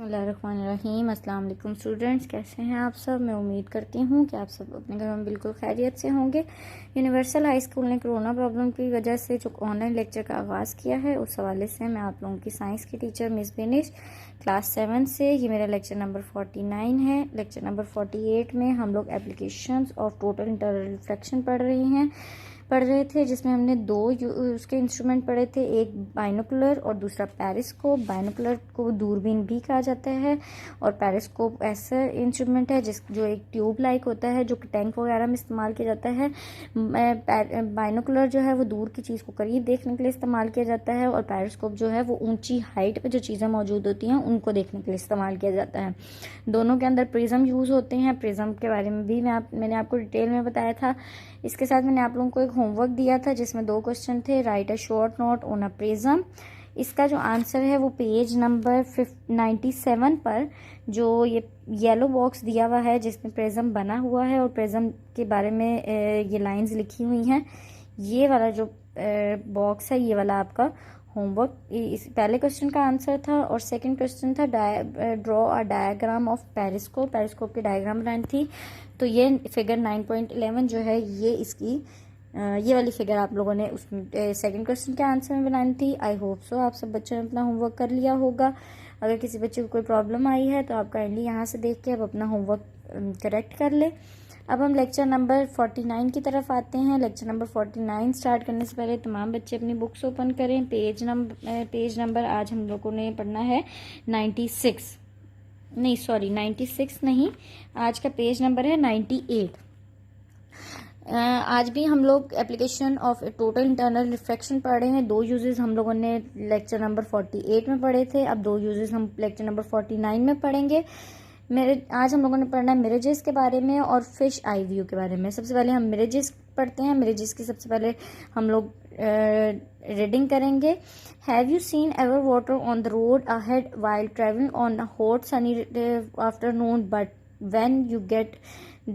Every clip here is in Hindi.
बिस्मिल्लाहिर्रहमानिर्रहीम। अस्सलाम वालेकुम स्टूडेंट्स, कैसे हैं आप सब। मैं उम्मीद करती हूँ कि आप सब अपने घर में बिल्कुल खैरियत से होंगे। यूनिवर्सल हाई स्कूल ने कोरोना प्रॉब्लम की वजह से जो ऑनलाइन लेक्चर का आगाज़ किया है, उस हवाले से मैं आप लोगों की साइंस की टीचर मिस बेनिश क्लास 7 से, ये मेरा लेक्चर नंबर 49 है। लेक्चर नंबर 48 में हम लोग applications of total internal reflection पढ़ रहे थे, जिसमें हमने दो उसके इंस्ट्रूमेंट पढ़े थे, एक बाइनोकुलर और दूसरा पेरिस्कोप। बाइनोकुलर को दूरबीन भी कहा जाता है और पेरिस्कोप ऐसा इंस्ट्रूमेंट है जो एक ट्यूब लाइक होता है, जो कि टैंक वगैरह में इस्तेमाल किया जाता है। बाइनोकुलर जो है वो दूर की चीज़ को करीब देखने के लिए इस्तेमाल किया जाता है और पेरिस्कोप जो है वो ऊंची हाइट पे जो चीज़ें मौजूद होती हैं उनको देखने के लिए इस्तेमाल किया जाता है। दोनों के अंदर प्रिज्म यूज़ होते हैं। प्रिज्म के बारे में भी मैंने आपको डिटेल में बताया था। इसके साथ मैंने आप लोगों को एक होमवर्क दिया था जिसमें 2 क्वेश्चन थे। Right a short note on a prism. इसका जो आंसर है वो पेज नंबर 97 पर जो ये येलो बॉक्स दिया हुआ है जिसमें प्रिज्म बना हुआ है और प्रिज्म के बारे में ये लाइंस लिखी हुई हैं। ये वाला जो बॉक्स है, ये वाला आपका होमवर्क इस पहले क्वेश्चन का आंसर था और सेकंड क्वेश्चन था draw a diagram of periscope की डायग्राम बनानी थी। तो ये फिगर 9.11 जो है ये इसकी ये वाली फिगर आप लोगों ने उस सेकंड क्वेश्चन के आंसर में बनानी थी। आई होप सो आप सब बच्चों ने अपना होमवर्क कर लिया होगा। अगर किसी बच्चे को कोई प्रॉब्लम आई है तो आप काइंडली यहाँ से देख के अब अपना होमवर्क करेक्ट कर ले। अब हम लेक्चर नंबर 49 की तरफ आते हैं। लेक्चर नंबर 49 स्टार्ट करने से पहले तमाम बच्चे अपनी बुक्स ओपन करें। पेज नंबर आज हम लोगों ने पढ़ना है 96 नहीं, आज का पेज नंबर है 98। आज भी हम लोग application of total internal reflection पढ़ रहे हैं। 2 यूजेस हम लोगों ने लेक्चर नंबर 48 में पढ़े थे। अब 2 यूजेस हम लेक्चर नंबर 49 में पढ़ेंगे। आज हम लोगों ने पढ़ना है मिरेजेस के बारे में और फिश आई व्यू के बारे में। सबसे पहले हम मिरेजेस पढ़ते हैं। मिरेजेस की सबसे पहले हम लोग रीडिंग करेंगे। Have you seen ever water on the road ahead while travelling on a hot Sunny afternoon, but when you get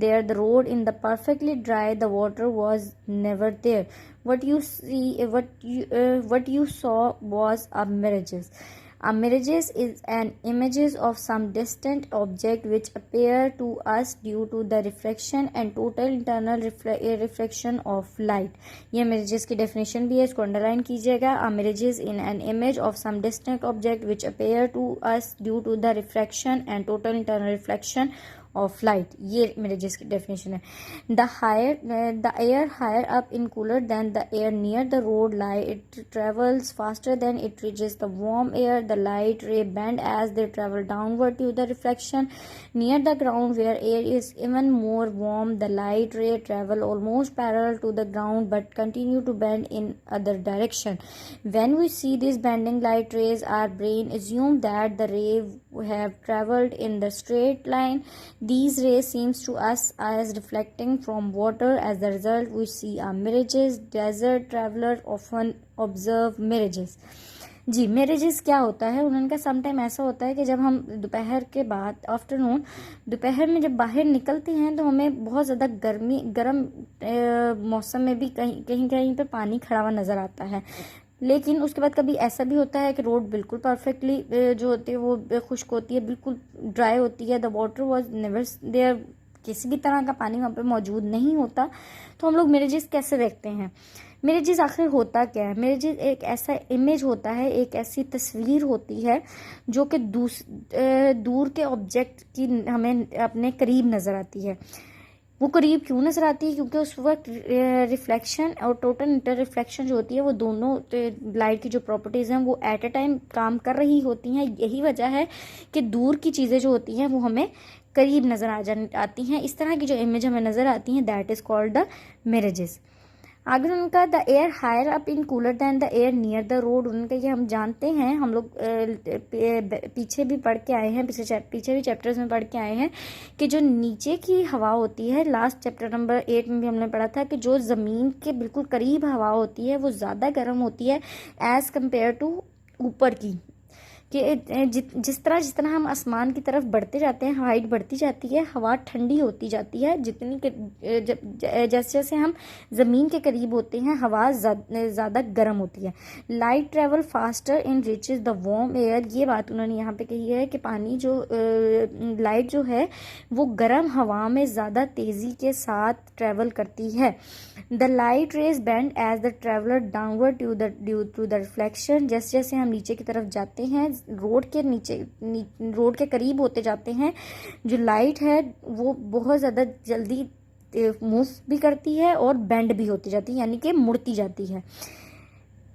there the road in the perfectly dry, the water was never there. What you saw was a mirages. A mirages is an images of some distant object which appear to us due to the refraction and total internal reflection of light. ये mirages की definition भी है, इसको underline कीजिएगा। A mirages in an image of some distant object which appear to us due to the refraction and total internal reflection of light. ये mirages की definition है। The air higher up in cooler than the air near the road lie. It travels faster than it reaches the warm air. The light ray bend as they travel downward to the reflection. Near the ground where air is even more warm, the light ray travel almost parallel to the ground but continue to bend in other direction. When we see these bending light rays, our brain assume that the ray have traveled in the straight line. These rays seems to us as reflecting from water. As a result, we see a mirages. Desert traveler often observe mirages. जी, मिरेजेस क्या होता है? उनका समटाइम ऐसा होता है कि जब हम दोपहर के बाद दोपहर में जब बाहर निकलते हैं तो हमें बहुत ज़्यादा गर्म मौसम में भी कहीं पे पानी खड़ा हुआ नज़र आता है। लेकिन उसके बाद कभी ऐसा भी होता है कि रोड बिल्कुल परफेक्टली जो होती है वो खुश्क होती है, बिल्कुल ड्राई होती है। The water was never there, किसी भी तरह का पानी वहाँ पे मौजूद नहीं होता। तो हम लोग मिरेजेस कैसे देखते हैं? मिरेजेस आखिर होता क्या है? मिरेजेस एक ऐसा इमेज होता है, एक ऐसी तस्वीर होती है जो कि दूर के ऑब्जेक्ट की हमें अपने करीब नज़र आती है। वो करीब क्यों नजर आती है? क्योंकि उस वक्त रिफ्लेक्शन और टोटल इंटर रिफ्लेक्शन जो होती है वो दोनों लाइट की जो प्रॉपर्टीज़ हैं वो एट अ टाइम काम कर रही होती हैं। यही वजह है कि दूर की चीज़ें जो होती हैं वो हमें करीब नज़र आती हैं। इस तरह की जो इमेज हमें नज़र आती हैं that is called the mirages. आगे उनका the air higher up in cooler than the air near the road. उनका ये हम जानते हैं, हम लोग पीछे भी पढ़ के आए हैं, पीछे भी चैप्टर्स में पढ़ के आए हैं कि जो नीचे की हवा होती है, लास्ट चैप्टर नंबर 8 में भी हमने पढ़ा था कि जो ज़मीन के बिल्कुल करीब हवा होती है वो ज़्यादा गर्म होती है एज़ कम्पेयर टू ऊपर की, कि जिस तरह हम आसमान की तरफ बढ़ते जाते हैं, हाइट बढ़ती जाती है, हवा ठंडी होती जाती है, जैसे जैसे हम ज़मीन के करीब होते हैं हवा ज़्यादा गर्म होती है। Light travel faster in reaches the warm air, ये बात उन्होंने यहाँ पे कही है कि पानी जो लाइट जो है वो गर्म हवा में ज़्यादा तेज़ी के साथ ट्रेवल करती है। The light rays bend as the traveller downward due to the reflection, जैसे जैसे हम नीचे की तरफ जाते हैं, रोड के करीब होते जाते हैं, जो लाइट है वो बहुत ज़्यादा जल्दी मूव भी करती है और बेंड भी होती जाती है, यानी कि मुड़ती जाती है।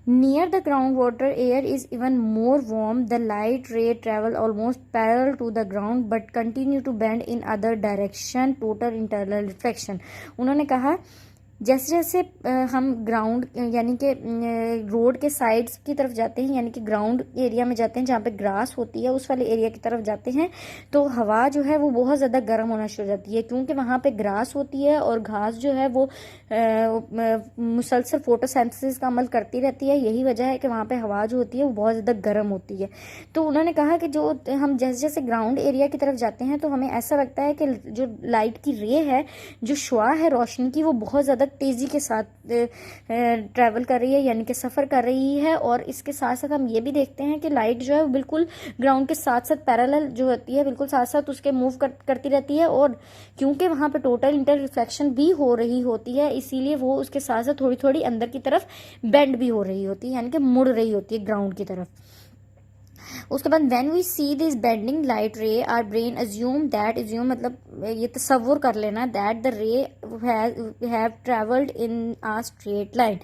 Near the groundwater, air is even more warm. The light ray travel almost parallel to the ground but continue to bend in other direction. Total internal reflection. उन्होंने कहा जैसे जैसे हम ग्राउंड यानी कि रोड के साइड्स की तरफ जाते हैं, यानी कि ग्राउंड एरिया में जाते हैं जहाँ पे ग्रास होती है, उस वाले एरिया की तरफ जाते हैं, तो हवा जो है वो बहुत ज़्यादा गर्म होना शुरू हो जाती है, क्योंकि वहाँ पे ग्रास होती है और घास जो है वो मुसलसल फोटोसिंथेसिस का अमल करती रहती है। यही वजह है कि वहाँ पे हवा जो होती है वो बहुत ज़्यादा गर्म होती है। तो उन्होंने कहा कि जो हम जैसे जैसे ग्राउंड एरिया की तरफ जाते हैं तो हमें ऐसा लगता है कि जो लाइट की रे है, जो शुआ है रोशनी की, वो बहुत ज़्यादा तेज़ी के साथ ट्रैवल कर रही है, यानी कि सफ़र कर रही है। और इसके साथ साथ हम ये भी देखते हैं कि लाइट जो है वो बिल्कुल ग्राउंड के साथ साथ पैरेलल जो होती है, बिल्कुल साथ साथ उसके मूव करती रहती है। और क्योंकि वहाँ पे टोटल इंटर रिफ्लेक्शन भी हो रही होती है, इसीलिए वो उसके साथ साथ थोड़ी थोड़ी अंदर की तरफ बेंड भी हो रही होती है, यानी कि मुड़ रही होती है ग्राउंड की तरफ। उसके बाद when we see this bending light ray our brain assume मतलब ये तसव्वुर कर लेना that the ray have travelled in a straight line.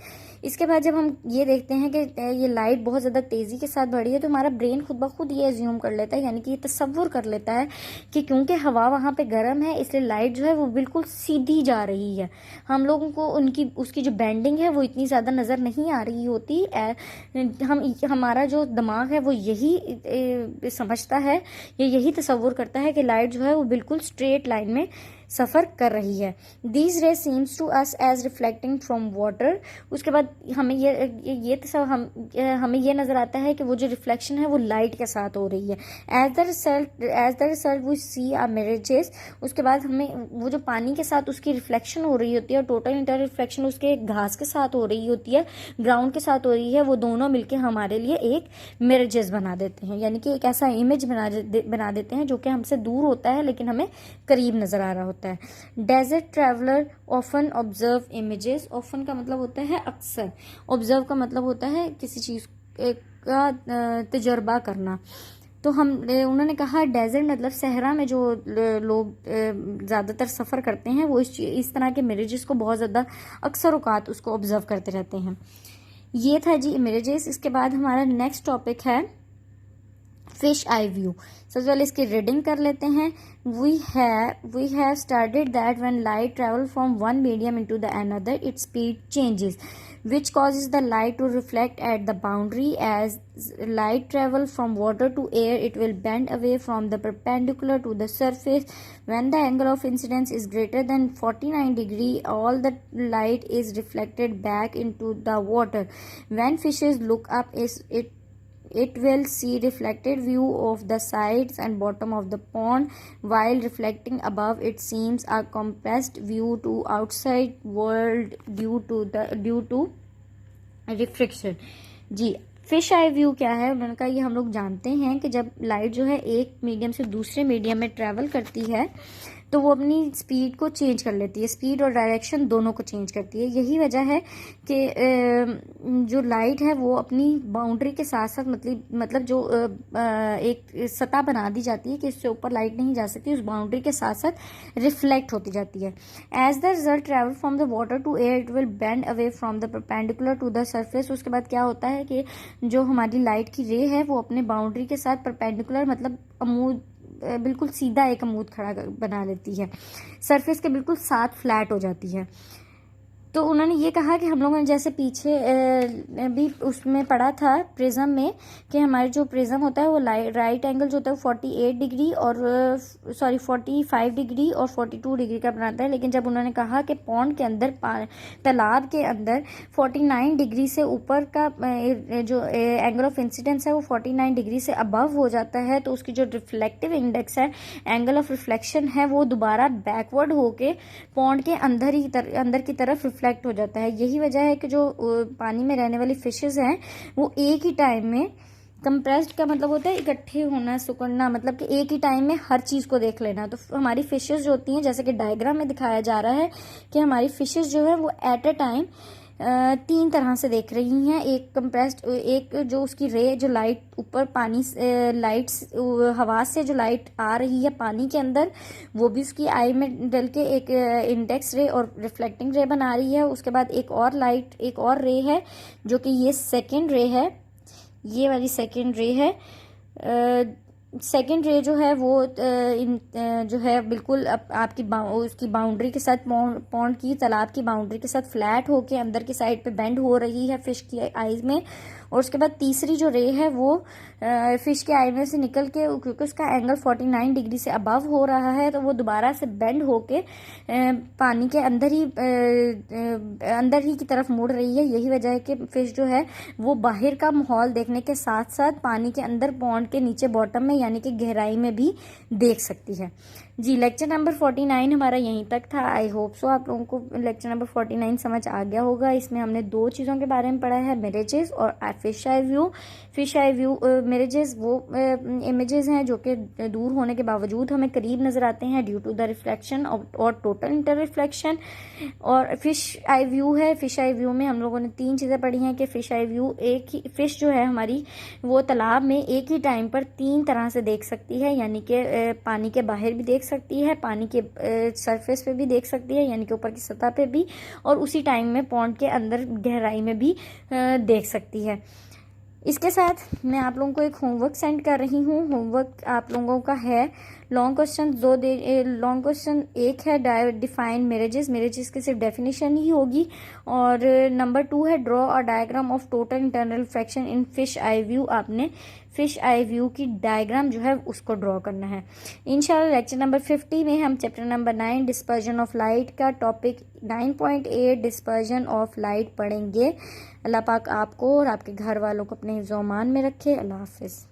इसके बाद जब हम ये देखते हैं कि ये लाइट बहुत ज़्यादा तेज़ी के साथ बढ़ी है, तो हमारा ब्रेन खुद ब खुद ये अज्यूम कर लेता है, यानी कि ये तसव्वुर कर लेता है कि क्योंकि हवा वहाँ पे गर्म है इसलिए लाइट जो है वो बिल्कुल सीधी जा रही है। हम लोगों को उसकी जो बेंडिंग है वो इतनी ज़्यादा नज़र नहीं आ रही होती। हमारा जो दिमाग है वो यही समझता है, यही तसव्वुर करता है कि लाइट जो है वो बिल्कुल स्ट्रेट लाइन में सफ़र कर रही है। These ray seems to us as reflecting from water. उसके बाद हमें ये नज़र आता है कि वो जो रिफ्लेक्शन है वो लाइट के साथ हो रही है। एज द रिजल्ट वी सी आ मिरेजेस। उसके बाद हमें वो जो पानी के साथ उसकी रिफ्लेक्शन हो रही होती है और टोटल इंटर रिफ्लेक्शन उसके घास के साथ हो रही होती है, ग्राउंड के साथ हो रही है, वो दोनों मिलकर हमारे लिए एक मिरेजेस बना देते हैं, यानी कि एक ऐसा इमेज बना देते हैं जो कि हमसे दूर होता है लेकिन हमें करीब नज़र आ रहा होता है। Desert traveller often observe images. Often का मतलब होता है अक्सर, ऑब्जर्व का मतलब होता है किसी चीज़ का तजर्बा करना। तो उन्होंने कहा डेजर्ट मतलब सहरा में जो लोग ज़्यादातर सफ़र करते हैं वो इस तरह के मिरेजेस को बहुत ज़्यादा अक्सर औकात उसको ऑब्जर्व करते रहते हैं। ये था जी मिरेजेस। इसके बाद हमारा नेक्स्ट टॉपिक है फिश आई व्यू। सबसे पहले इसकी रीडिंग कर लेते हैं। We have studied that when light travel from one medium into the another its speed changes which causes the light to reflect at the boundary. As light travel from water to air, it will bend away from the perpendicular to the surface. When the angle of incidence is greater than 49 degree, all the light is reflected back into the water. When fishes look up, it will see reflected view of the sides and bottom of the pond, while reflecting above it seems a compressed view to outside world due to refraction. जी फिश आई व्यू क्या है? उन्होंने कहा ये हम लोग जानते हैं कि जब लाइट जो है एक मीडियम से दूसरे मीडियम में ट्रेवल करती है तो वो अपनी स्पीड को चेंज कर लेती है, स्पीड और डायरेक्शन दोनों को चेंज करती है। यही वजह है कि जो लाइट है वो अपनी बाउंड्री के साथ साथ मतलब जो एक सतह बना दी जाती है कि इससे ऊपर लाइट नहीं जा सकती, उस बाउंड्री के साथ साथ रिफ्लेक्ट होती जाती है। As the result travel from the water to air, it will bend away from the perpendicular to the surface. उसके बाद क्या होता है कि जो हमारी लाइट की रे है वो अपने बाउंड्री के साथ परपेंडिकुलर मतलब अमूद बिल्कुल सीधा एक अमूद खड़ा बना लेती है, सरफेस के बिल्कुल साथ फ्लैट हो जाती है। तो उन्होंने ये कहा कि हम लोगों ने जैसे पीछे भी उसमें पढ़ा था प्रिज्म में कि हमारे जो प्रिज्म होता है वो राइट एंगल जो होता है 48 डिग्री और 45 डिग्री और 42 डिग्री का बनाता है। लेकिन जब उन्होंने कहा कि पॉन्ड के अंदर तालाब के अंदर 49 डिग्री से ऊपर का जो एंगल ऑफ इंसिडेंस है वो 49 डिग्री से अबव हो जाता है, तो उसकी जो रिफ्लेक्टिव इंडेक्स है, एंगल ऑफ रिफ्लेक्शन है, वो दोबारा बैकवर्ड होके पॉन्ड के अंदर की तरफ रिफ्लेक्ट हो जाता है। यही वजह है कि जो पानी में रहने वाली फिशेज हैं वो एक ही टाइम में कंप्रेस्ड का मतलब होता है इकट्ठे होना, सिकुड़ना, मतलब कि एक ही टाइम में हर चीज़ को देख लेना। तो हमारी फिशेज जो होती हैं, जैसे कि डायग्राम में दिखाया जा रहा है कि हमारी फिशेज जो है वो एट अ टाइम 3 तरह से देख रही हैं। एक कंप्रेस्ड, एक जो उसकी रे जो लाइट ऊपर पानी लाइट्स हवा से जो लाइट आ रही है पानी के अंदर, वो भी उसकी आई में डल के एक इंडेक्स रे और रिफ्लेक्टिंग रे बना रही है। उसके बाद एक और रे है जो कि ये सेकेंड रे है, ये वाली सेकेंड रे है। सेकेंड रे जो है वो जो है बिल्कुल आपकी उसकी बाउंड्री के साथ, पॉन्ड की तालाब की बाउंड्री के साथ फ्लैट होके अंदर की साइड पे बेंड हो रही है फिश की आईज में। और उसके बाद तीसरी जो रे है वो फिश के आई में से निकल के, क्योंकि उसका एंगल 49 डिग्री से अबव हो रहा है, तो वो दोबारा से बेंड होके पानी के अंदर ही की तरफ मुड़ रही है। यही वजह है कि फिश जो है वो बाहर का माहौल देखने के साथ साथ पानी के अंदर पॉन्ड के नीचे बॉटम में यानी कि गहराई में भी देख सकती है। जी, लेक्चर नंबर 49 हमारा यहीं तक था। आई होप सो आप लोगों को लेक्चर नंबर 49 समझ आ गया होगा। इसमें हमने 2 चीज़ों के बारे में पढ़ा है, मिरेजेस और fish eye view. Fish eye view mirages वो इमेजेस हैं जो कि दूर होने के बावजूद हमें करीब नजर आते हैं ड्यू टू द रिफ्लेक्शन और टोटल इंटर रिफ्लेक्शन। और फिश आई व्यू है, फिश आई व्यू में हम लोगों ने 3 चीज़ें पढ़ी हैं कि फिश आई व्यू, एक ही फिश जो है हमारी वो तालाब में एक ही टाइम पर 3 तरह से देख सकती है, यानी कि पानी के बाहर भी देख सकती है, पानी के सरफेस पे भी देख सकती है यानी कि ऊपर की सतह पे भी, और उसी टाइम में पॉन्ड के अंदर गहराई में भी देख सकती है। इसके साथ मैं आप लोगों को एक होमवर्क सेंड कर रही हूँ। होमवर्क आप लोगों का है लॉन्ग क्वेश्चन लॉन्ग क्वेश्चन एक है डिफाइन मिरेजेस। मिरेजेस की सिर्फ डेफिनेशन ही होगी। और नंबर 2 है draw a diagram of total internal reflection in fish eye view. आपने फिश आई व्यू की डायग्राम जो है उसको ड्रॉ करना है। इंशाल्लाह लेक्चर नंबर 50 में हम chapter number 9 dispersion of light का टॉपिक 9.8 डिस्पर्जन ऑफ लाइट पढ़ेंगे। अल्लाह पाक आपको और आपके घर वालों को अपने हिफ्ज़-ओ-अमान में रखे। अल्लाह हाफिज़।